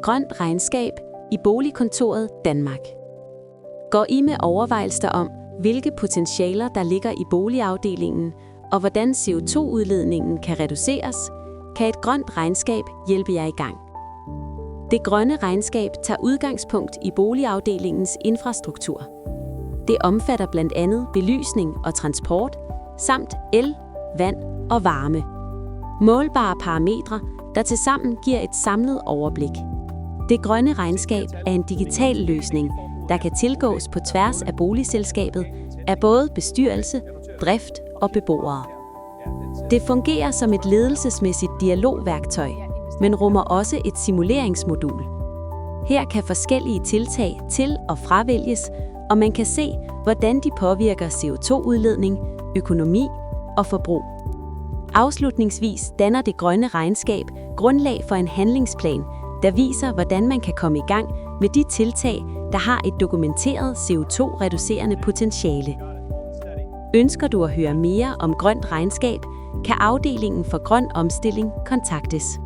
Grønt regnskab i Boligkontoret Danmark. Går I med overvejelser om, hvilke potentialer der ligger i boligafdelingen, og hvordan CO2-udledningen kan reduceres, kan et grønt regnskab hjælpe jer i gang. Det grønne regnskab tager udgangspunkt i boligafdelingens infrastruktur. Det omfatter blandt andet belysning og transport, samt el, vand og varme. Målbare parametre, der tilsammen giver et samlet overblik. Det grønne regnskab er en digital løsning, der kan tilgås på tværs af boligselskabet af både bestyrelse, drift og beboere. Det fungerer som et ledelsesmæssigt dialogværktøj, men rummer også et simuleringsmodul. Her kan forskellige tiltag til- og fravælges, og man kan se, hvordan de påvirker CO2-udledning, økonomi og forbrug. Afslutningsvis danner det grønne regnskab grundlag for en handlingsplan, der viser, hvordan man kan komme i gang med de tiltag, der har et dokumenteret CO2-reducerende potentiale. Ønsker du at høre mere om grønt regnskab, kan afdelingen for grøn omstilling kontaktes.